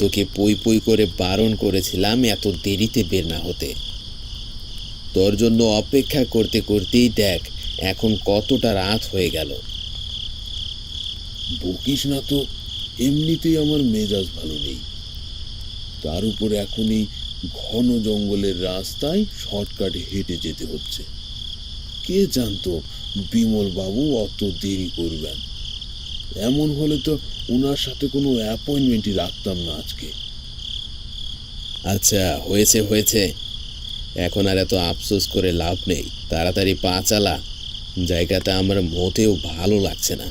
তোকে পই পই করে বারণ করেছিলাম এত দেরিতে বের না হতে। তোর জন্য অপেক্ষা করতে করতেই দেখ এখন কতটা রাত হয়ে গেল। বকিস না তো, এমনিতেই আমার মেজাজ ভালো নেই। তার উপর এখন এই ঘন জঙ্গলের রাস্তায় শর্টকাটে হেঁটে যেতে হচ্ছে। কে জানতো বিমল বাবু অত দেরি করবেন। এমন হলে তো ওনার সাথে কোনো অ্যাপয়েন্টমেন্টই রাখতাম না আজকে। আচ্ছা হয়েছে হয়েছে, এখন আর এত আফসোস করে লাভ নেই। তাড়াতাড়ি পা চালা, জায়গাটা আমার মোটেও ভালো লাগছে না।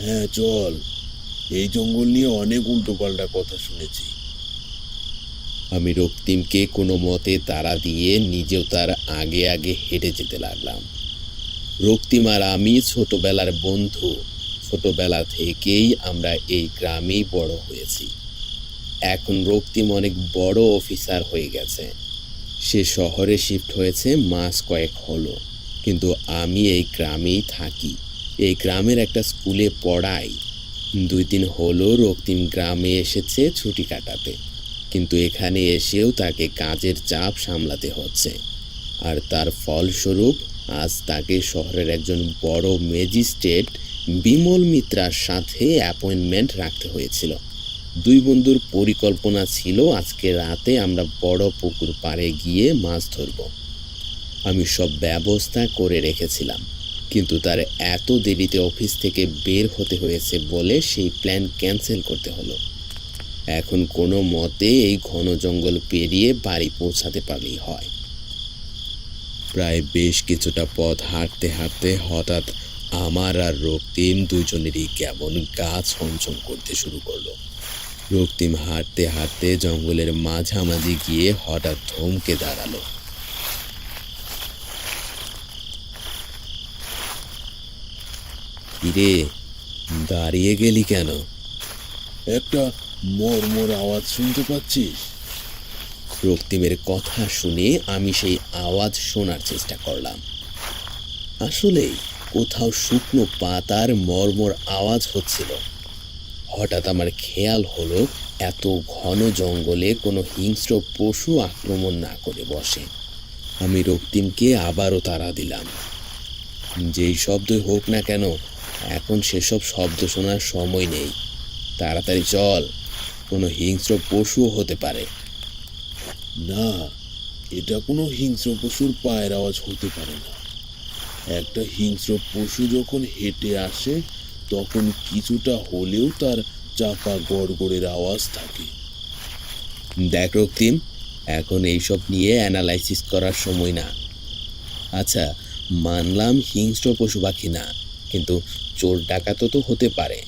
হ্যাঁ চল, এই জঙ্গল নিয়ে অনেক উল্টোপাল্টা কথা শুনেছি। আমি রক্তিমকে কোনো মতে তাড়া দিয়ে নিজেও তার আগে আগে হেঁটে যেতে লাগলাম। রক্তিম আর আমি ছোটবেলার বন্ধু, ছোটবেলা থেকেই আমরা এই গ্রামেই বড় হয়েছি। এখন রক্তিম অনেক বড় অফিসার হয়ে গেছে, সে শহরে শিফট হয়েছে মাস কয়েক হলো, কিন্তু আমি এই গ্রামেই থাকি, এই গ্রামের একটা স্কুলে পড়াই। 2 দিন হলো রক্তিম গ্রামে এসেছে ছুটি কাটাতে, কিন্তু এখানে এসেও তাকে কাজের চাপ সামলাতে হচ্ছে। আর তার ফলস্বরূপ আজ তাকে শহরের একজন বড় ম্যাজিস্ট্রেট বিমল মিত্রার সাথে অ্যাপয়েন্টমেন্ট রাখতে হয়েছিল। 2 বন্ধুর পরিকল্পনা ছিল আজকে রাতে আমরা বড় পুকুর পাড়ে গিয়ে মাছ ধরব। আমি সব ব্যবস্থা করে রেখেছিলাম, কিন্তু তার এত দেরিতে অফিস থেকে বের হতে হয়েছে বলে সেই প্ল্যান ক্যান্সেল করতে হলো। এখন কোনো মতে এই ঘন জঙ্গল পেরিয়ে বাড়ি পৌঁছাতে পারলেই হয়। প্রায় বেশ কিছুটা পথ হাঁটতে হাঁটতে হঠাৎ আমার আর রক্তিম দুজনেরই কেমন গা ছমছম করতে শুরু করলো। রক্তিম হাঁটতে হাঁটতে জঙ্গলের মাঝামাঝি গিয়ে হঠাৎ থমকে দাঁড়ালো। কিরে, দাঁড়িয়ে গেলি কেন? একটা মরমর আওয়াজ শুনতে পাচ্ছিস? রক্তিমের কথা শুনে আমি সেই আওয়াজ শোনার চেষ্টা করলাম। আসলেই কোথাও শুকনো পাতার মরমর আওয়াজ হচ্ছিল। হঠাৎ আমার খেয়াল হলো এত ঘন জঙ্গলে কোনো হিংস্র পশু আক্রমণ না করে বসে। আমি রক্তিমকে আবারও তাড়া দিলাম। যেই শব্দই হোক না কেন, এখন সেসব শব্দ শোনার সময় নেই, তাড়াতাড়ি চল, কোনো হিংস্র পশুও হতে পারে। না, এটা কোনো হিংস্র পশুর পায়ের আওয়াজ হতে পারে না। একটা হিংস্র পশু যখন হেঁটে আসে তখন কিছুটা হলেও তার চাপা গড়গড়ের আওয়াজ থাকে। দেখ রক্তিম, এখন এইসব নিয়ে অ্যানালাইসিস করার সময় না। আচ্ছা মানলাম হিংস্র পশু পাখি না, কিন্তু চোর ডাকাতও তো হতে পারে।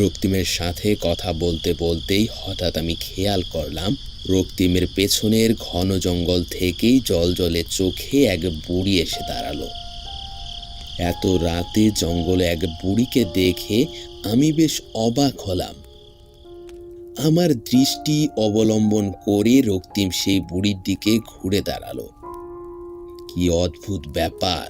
রক্তিমের সাথে কথা বলতে বলতেই হঠাৎ আমি খেয়াল করলাম রক্তিমের পেছনের ঘন জঙ্গল থেকেই জলজলে চোখে এক বুড়ি এসে দাঁড়ালো। এত রাতে জঙ্গলে এক বুড়িকে দেখে আমি বেশ অবাক হলাম। আমার দৃষ্টি অবলম্বন করে রক্তিম সেই বুড়ির দিকে ঘুরে দাঁড়ালো। কি অদ্ভুত ব্যাপার!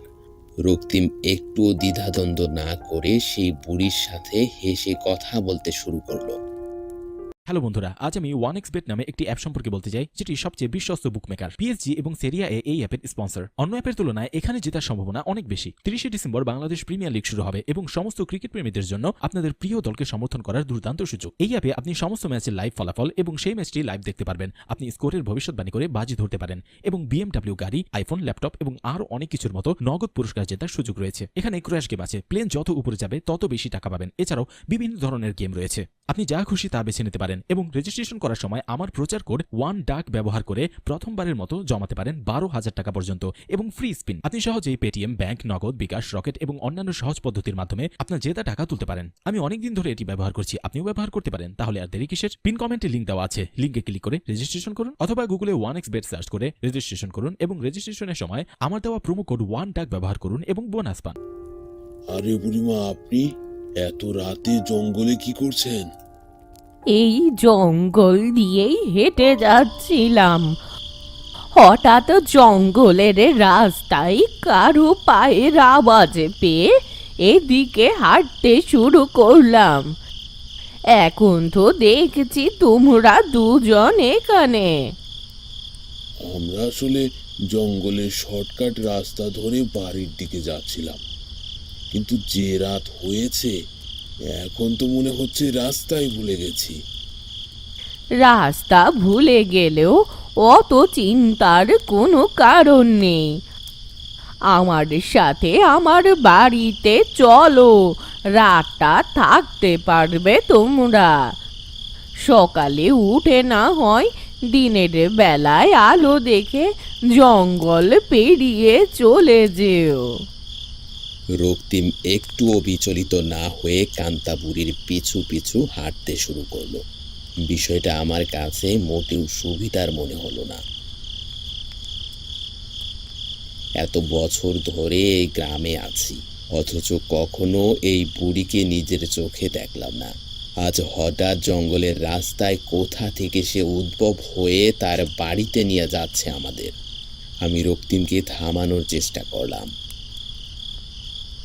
রক্তিম একটুও দ্বিধাদ্বন্দ্ব না করে সেই বুড়ির সাথে হেসে কথা বলতে শুরু করলো। হ্যালো বন্ধুরা, আজ আমি 1xbet নামে একটি অ্যাপ সম্পর্কে বলতে চাই, যেটি সবচেয়ে বিশ্বস্ত বুকমেকার। পিএসজি এবং সেরিয়া এ এই অ্যাপের স্পন্সর। অন্য অ্যাপের তুলনায় এখানে জেতার সম্ভাবনা অনেক বেশি। 30 ডিসেম্বর বাংলাদেশ প্রিমিয়ার লিগ শুরু হবে এবং সমস্ত ক্রিকেট প্রেমীদের জন্য আপনাদের প্রিয় দলকে সমর্থন করার দুর্দান্ত সুযোগ। এই অ্যাপে আপনি সমস্ত ম্যাচের লাইভ ফলাফল এবং সেই ম্যাচটি লাইভ দেখতে পারবেন। আপনি স্কোরের ভবিষ্যৎবাণী করে বাজি ধরতে পারেন এবং BMW গাড়ি, আইফোন, ল্যাপটপ এবং আরও অনেক কিছুর মতো নগদ পুরস্কার জেতার সুযোগ রয়েছে। এখানে ক্র্যাশ গেম আছে, প্লেন যত উপরে যাবে তত বেশি টাকা পাবেন। এছাড়াও বিভিন্ন ধরনের গেম রয়েছে, আপনি যা খুশি তা বেছে নিতে পারেন এবং রেজিস্ট্রেশন করার সময় আমার প্রচার কোড 1DAK ব্যবহার করে প্রথমবারের মতো জমাতে পারেন 12,000 টাকা পর্যন্ত এবং ফ্রি স্পিন। আপনি সহজেই পেটিএম, ব্যাংক, নগদ, বিকাশ, রকেট এবং অন্যান্য সহজ পদ্ধতির মাধ্যমে আপনার জেতা টাকা তুলতে পারেন। আমি অনেকদিন ধরে এটি ব্যবহার করছি, আপনিও ব্যবহার করতে পারেন। তাহলে আর দেরি কিসের? পিন কমেন্টে লিংক দেওয়া আছে, লিংকে ক্লিক করে রেজিস্ট্রেশন করুন অথবা গুগলে 1xbet সার্চ করে রেজিস্ট্রেশন করুন এবং রেজিস্ট্রেশনের সময় আমার দেওয়া প্রোমো কোড 1DAK ব্যবহার করুন এবং বোনাস পান। আরে বুড়িমা, আপনি এত রাতে জঙ্গলে কি করছেন? এই জঙ্গল দিয়েই হেঁটে যাচ্ছিলাম, হঠাৎ জঙ্গলের রাস্তায় কারো পায়ের আওয়াজ পেয়ে এদিকে হাঁটতে শুরু করলাম। এখন তো দেখছি তোমরা দুজন এখানে। আমরা আসলে জঙ্গলের শর্টকাট রাস্তা ধরে বাড়ির দিকে যাচ্ছিলাম, কিন্তু যে রাত হয়েছে এখন তো মনে হচ্ছে রাস্তাই ভুলে গেছি। রাস্তা ভুলে গেলেও অত চিন্তার কোনো কারণ নেই। আমার সাথে আমার বাড়িতে চলো, রাতটা থাকতে পারবে তোমরা। সকালে উঠে না হয় দিনের বেলায় আলো দেখে জঙ্গল পেরিয়ে চলে যেও। রক্তিম একটুও বিচলিত না হয়ে কান্তা বুড়ির পিছু পিছু হাঁটতে শুরু করলো। বিষয়টা আমার কাছে মোটেও সুবিধার মনে হলো না। এত বছর ধরে এই গ্রামে আছি, অথচ কখনো এই বুড়িকে নিজের চোখে দেখলাম না। আজ হঠাৎ জঙ্গলের রাস্তায় কোথা থেকে সে উদ্ভব হয়ে তার বাড়িতে নিয়ে যাচ্ছে আমাদের। আমি রক্তিমকে থামানোর চেষ্টা করলাম।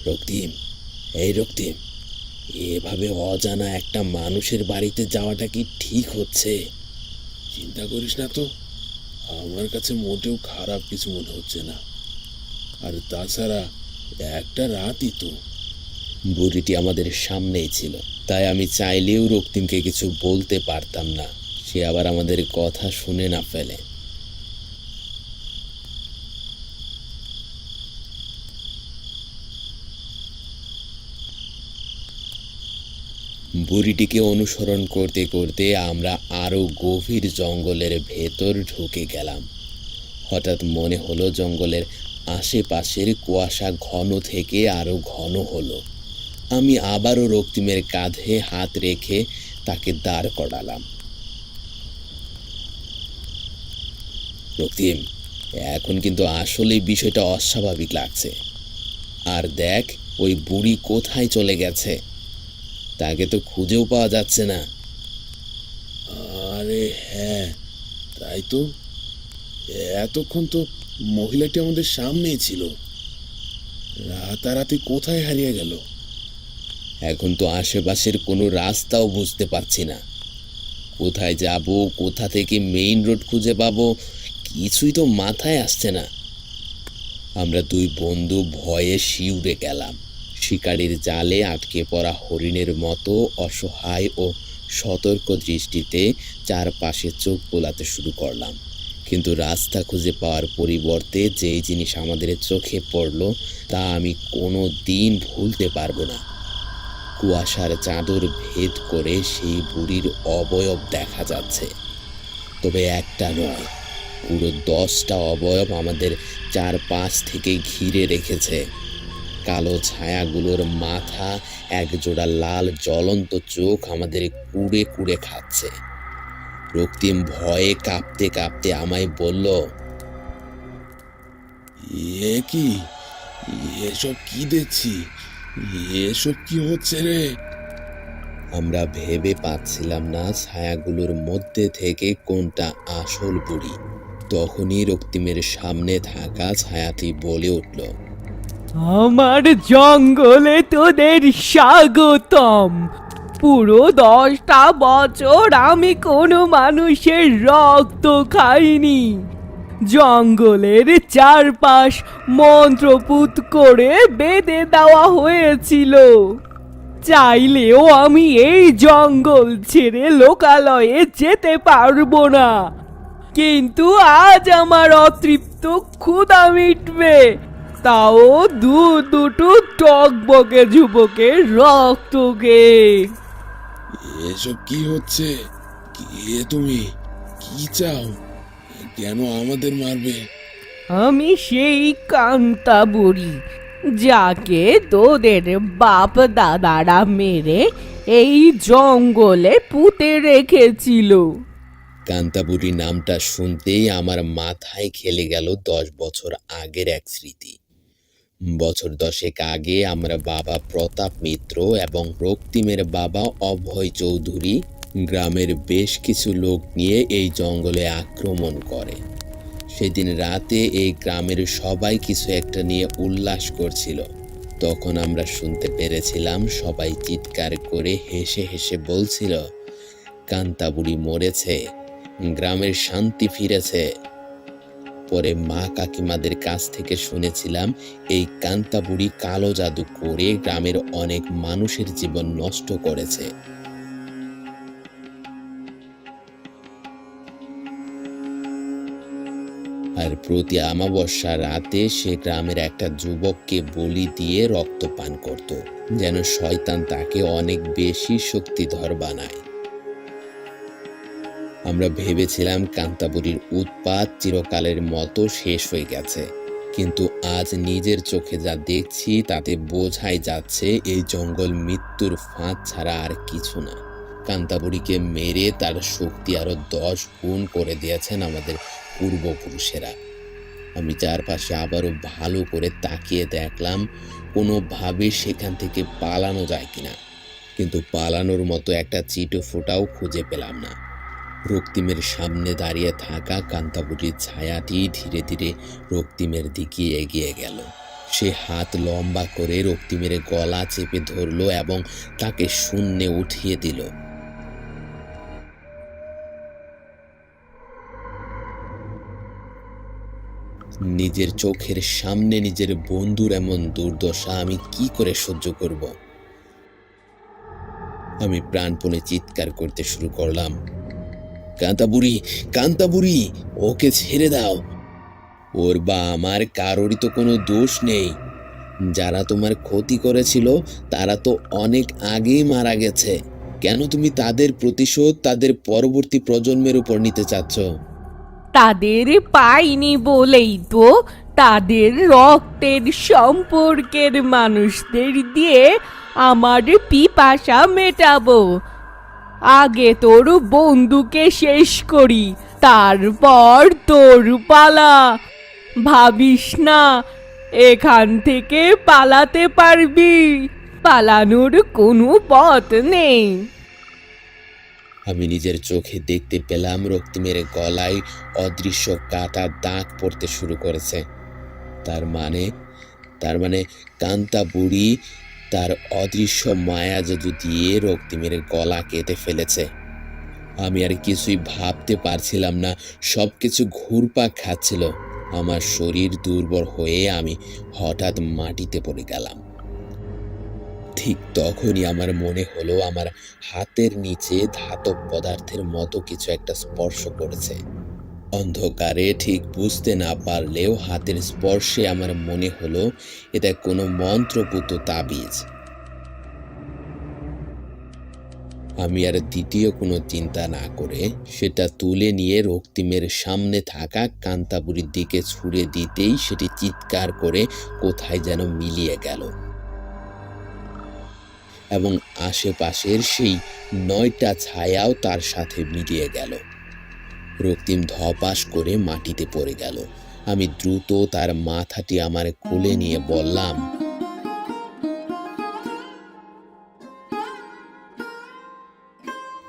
রক্তিম, এই রক্তিম, এভাবে অজানা একটা মানুষের বাড়িতে যাওয়াটা কি ঠিক হচ্ছে? চিন্তা করিস না তো, আমার কাছে মোটেও খারাপ কিছু মনে হচ্ছে না। আর তাছাড়া একটা রাতই তো। বুড়িটি আমাদের সামনেই ছিল, তাই আমি চাইলেও রক্তিমকে কিছু বলতে পারতাম না, সে আবার আমাদের কথা শুনে না ফেলে। বুড়িটিকে অনুসরণ করতে করতে আমরা আরো গভীর জঙ্গলের ভেতর ঢুকে গেলাম। হঠাৎ মনে হলো জঙ্গলের আশেপাশের কুয়াশা ঘন থেকে আরো ঘন হলো। আমি আবারও রক্তিমের কাঁধে হাত রেখে তাকে দাঁড় করালাম। রক্তিম, এখন কিন্তু আসলেই বিষয়টা অস্বাভাবিক লাগছে। আর দেখ, ওই বুড়ি কোথায় চলে গেছে, তাকে তো খুঁজেও পাওয়া যাচ্ছে না। আরে হ্যাঁ, তাই তো। এতক্ষণ তো মহিলাটি আমাদের সামনেই ছিল, রাতারাতি কোথায় হারিয়ে গেল? এখন তো আশেপাশের কোনো রাস্তাও বুঝতে পারছি না। কোথায় যাব, কোথা থেকে মেইন রোড খুঁজে পাবো, কিছুই তো মাথায় আসছে না। আমরা দুই বন্ধু ভয়ে শিউরে গেলাম। শিকারীর জালে আটকে পড়া হরিণের মতো অসহায় ও সতর্ক দৃষ্টিতে চারপাশে চোখ বোলাতে শুরু করলাম। কিন্তু রাস্তা খুঁজে পাওয়ার পরিবর্তে যেই জিনিস আমাদের চোখে পড়ল তা আমি কোনো দিন ভুলতে পারবো না। কুয়াশার চাদর ভেদ করে সেই বুড়ির অবয়ব দেখা যাচ্ছে, তবে একটা নয়, পুরো 10টা অবয়ব আমাদের চারপাশ থেকে ঘিরে রেখেছে। কালো ছায়াগুলোর মাথা, একজোড়া লাল জ্বলন্ত চোখ আমাদের কুড়ে কুড়ে খাচ্ছে। রক্তিম ভয়ে কাঁপতে কাঁপতে আমায় বলল, এ কি, এসব কি দেখছি? এসব কি হচ্ছে রে? আমরা ভেবে পাচ্ছিলাম না ছায়াগুলোর মধ্যে থেকে কোনটা আসল বুড়ি। তখনই রক্তিমের সামনে থাকা ছায়াটি বলে উঠল, আমার জঙ্গলে তোদের স্বাগতম। পুরো 10টা বছর আমি কোনো মানুষের রক্ত খাইনি। জঙ্গলের চারপাশ মন্ত্রপুত করে বেঁধে দেওয়া হয়েছিল। চাইলেও আমি এই জঙ্গল ছেড়ে লোকালয়ে যেতে পারবো না। কিন্তু আজ আমার অতৃপ্ত ক্ষুধা মিটবে, তাও দুটো টকবকে যুবকের রক্তকে। এসব কি হচ্ছে? কে তুমি? কি চাও? কেন আমাদের মারবে? আমি সেই কান্তা বুড়ি, যাকে তোদের বাপ দাদারা মেরে এই জঙ্গলে পুঁতে রেখেছিল। কান্তাবুড়ি নামটা শুনতেই আমার মাথায় খেলে গেল 10 বছর আগের এক স্মৃতি। বছর 10 আগে আমরা বাবা প্রতাপ মিত্র এবং রক্তিমের বাবা অভয় চৌধুরী গ্রামের বেশ কিছু লোক নিয়ে এই জঙ্গলে আক্রমণ করে। সেদিন রাতে এই গ্রামের সবাই কিছু একটা নিয়ে উল্লাস করছিল। তখন আমরা শুনতে পেরেছিলাম সবাই চিৎকার করে হেসে হেসে বলছিল, কান্তাবুড়ি মরেছে, গ্রামের শান্তি ফিরেছে। পরে মা কাকিমাদের কাছ থেকে শুনেছিলাম এই কান্তাবুড়ি কালো জাদু করে গ্রামের অনেক মানুষের জীবন নষ্ট করেছে। আর প্রতি অমাবস্যা রাতে সে গ্রামের একটা যুবককে বলি দিয়ে রক্ত পান করত, যেন শয়তান তাকে অনেক বেশি শক্তিধর বানায়। আমরা ভেবেছিলাম কান্তাবুড়ির উৎপাত চিরকালের মতো শেষ হয়ে গেছে, কিন্তু আজ নিজের চোখে যা দেখছি তাতে বোঝাই যাচ্ছে এই জঙ্গল মৃত্যুর ফাঁদ ছাড়া আর কিছু না। কান্তাবুড়িকে মেরে তার শক্তি আরো 10 গুণ করে দিয়েছেন আমাদের পূর্বপুরুষেরা। আমি চারপাশে আবারও ভালো করে তাকিয়ে দেখলাম কোনোভাবে সেখান থেকে পালানো যায় কিনা, কিন্তু পালানোর মতো একটা চিটো ফোঁটাও খুঁজে পেলাম না। রক্তিমের সামনে দাঁড়িয়ে থাকা কান্তাবুড়ির ছায়াটি ধীরে ধীরে রক্তিমের দিকে এগিয়ে গেল। সে হাত লম্বা করে রক্তিমের গলা চেপে ধরল এবং তাকে শূন্যে উঠিয়ে দিল। নিজের চোখের সামনে নিজের বন্ধুর এমন দুর্দশা আমি কি করে সহ্য করব? আমি প্রাণপণে চিৎকার করতে শুরু করলাম, কান্তাবুড়ি, কান্তাবুড়ি, ওকে ছেড়ে দাও। ওর বা আমার কারোরই তো কোনো দোষ নেই। যারা তোমার ক্ষতি করেছিল তারা তো অনেক আগেই মারা গেছে। কেন তুমি তাদের প্রতিশোধ তাদের পরবর্তী প্রজন্মের উপর নিতে চাচ্ছ? তাদের পাইনি বলেই তো তাদের রক্তের সম্পর্কের মানুষদের দিয়ে আমার পিপাসা মেটাবো। আগে তোর বন্ধুকে শেষ করি, তারপর তোর পালা। ভাবিস না এখান থেকে পালাতে পারবি, পালানোর কোনো পথ নেই। আমি নিজের চোখে দেখতে পেলাম রক্তিমের গলায় অদৃশ্য কাটা দাগ পড়তে শুরু করেছে। তার মানে কান্তাবুড়ি তার অদৃশ্য মায়া জাদু দিয়ে রক্তিমের গলা কেটে ফেলেছে। আমি আর কিছুই ভাবতে পারছিলাম না, সবকিছু ঘুরপাক খাচ্ছিল। আমার শরীর দুর্বল হয়ে আমি হঠাৎ মাটিতে পড়ে গেলাম। ঠিক তখনই আমার মনে হলো আমার হাতের নিচে ধাতব পদার্থের মতো কিছু একটা স্পর্শ করেছে। অন্ধকারে ঠিক বুঝতে না পারলেও হাতের স্পর্শে আমার মনে হলো এটা কোনো মন্ত্রপুত তাবিজ। আমি আর দ্বিতীয় কোনো চিন্তা না করে সেটা তুলে নিয়ে রক্তিমের সামনে থাকা কান্তাবুড়ির দিকে ছুঁড়ে দিতেই সেটি চিৎকার করে কোথায় যেন মিলিয়ে গেল এবং আশেপাশের সেই 9টা ছায়াও তার সাথে মিলিয়ে গেল। রক্তিম ধপাস করে মাটিতে পড়ে গেল। আমি দ্রুত তার মাথাটি আমার কোলে নিয়ে বললাম,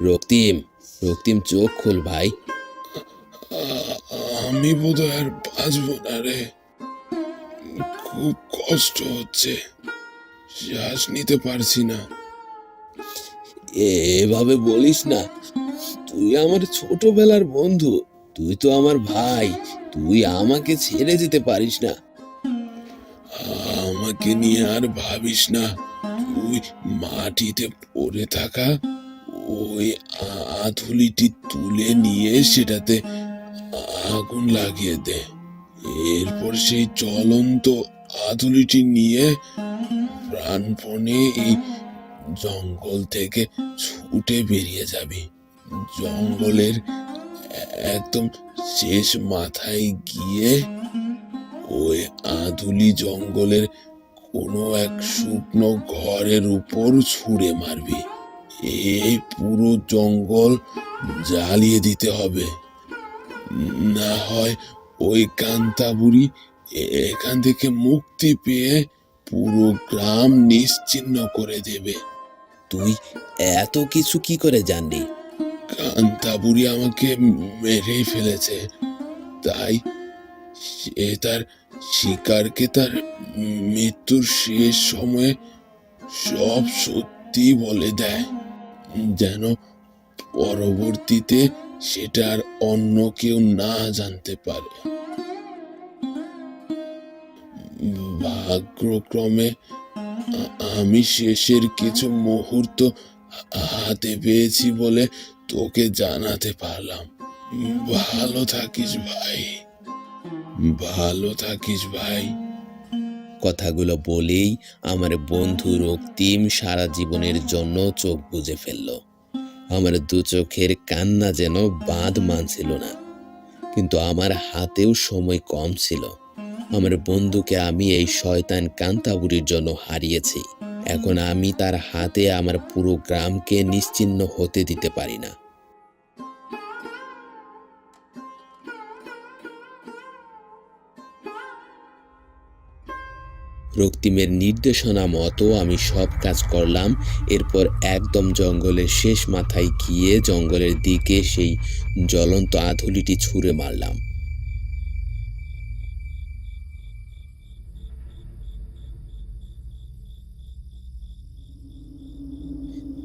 রক্তিম, রক্তিম চোখ খোল ভাই। আমি বোধহয় আর বাঁচবো না রে, খুব কষ্ট হচ্ছে, শ্বাস নিতে পারছি না। এভাবে বলিস না, তুই আমার ছোটবেলার বন্ধু, তুই তো আমার ভাই, তুই আমাকে ছেড়ে যেতে পারিস না। আমাকে নিয়ে আর ভাবিস না, তুই মাটিতে পড়ে থাকা ওই আধুলিটি তুলে নিয়ে সেটাতে আগুন লাগিয়ে দে। এরপর সেই জ্বলন্ত আধুলিটি নিয়ে প্রাণপণে এই জঙ্গল থেকে ছুটে বেরিয়ে যাবি। জঙ্গলের একদম শেষ মাথায় গিয়ে ওই আধুলি জঙ্গলের কোনো এক শুকনো ঘরের উপর ছুঁড়ে মারবি। এই পুরো জঙ্গল জ্বালিয়ে দিতে হবে, না হয় ওই কান্তাবুড়ি এখান থেকে মুক্তি পেয়ে পুরো গ্রাম নিশ্চিহ্ন করে দেবে। তুই এত কিছু কি করে জানলি? কান্তাবুড়ি আমাকে মেরেই ফেলেছে, তাই সে তার শিকারকে তার মৃত্যুর শেষ সময়ে সব সত্যি বলে দেয়, যেন পরবর্তীতে সেটা আর অন্য কেউ না জানতে পারে। ভাগ্যক্রমে আমি শেষের কিছু মুহূর্ত হাতে পেয়েছি বলে তোকে জানাতে পারলাম। ভালো থাকিস ভাই, ভালো থাকিস ভাই। কথাগুলো বলেই আমার বন্ধু রক্তিম সারা জীবনের জন্য চোখ বুজে ফেলল। আমার দু চোখের কান্না যেন বাঁধ মানছিল না, কিন্তু আমার হাতেও সময় কম ছিল। আমার বন্ধুকে আমি এই শয়তান কান্তাবুড়ির জন্য হারিয়েছি। এখন আমি তার হাতে আমার পুরো গ্রামকে নিশ্চিহ্ন হতে দিতে পারি না। রক্তিমের নির্দেশনা মতো আমি সব কাজ করলাম। এরপর একদম জঙ্গলের শেষ মাথায় গিয়ে জঙ্গলের দিকে সেই জ্বলন্ত আধুলিটি ছুঁড়ে মারলাম।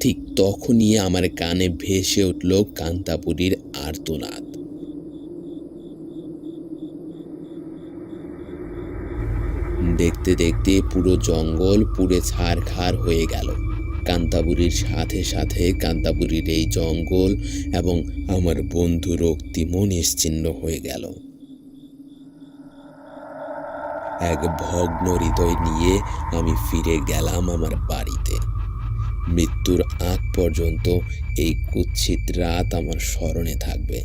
ঠিক তখনই আমার কানে ভেসে উঠল কান্তাপুরীর আর্তনাদ। দেখতে দেখতে পুরো জঙ্গল পুড়ে ছারখার হয়ে গেল। কান্তাবুড়ির সাথে সাথে কান্তাবুড়ির এই জঙ্গল এবং আমার বন্ধু রক্তিমও নিশ্চিহ্ন হয়ে গেল। এক ভগ্ন হৃদয় নিয়ে আমি ফিরে গেলাম আমার বাড়িতে। মৃত্যুর আগ পর্যন্ত এই কুৎসিত রাত আমার স্মরণে থাকবে।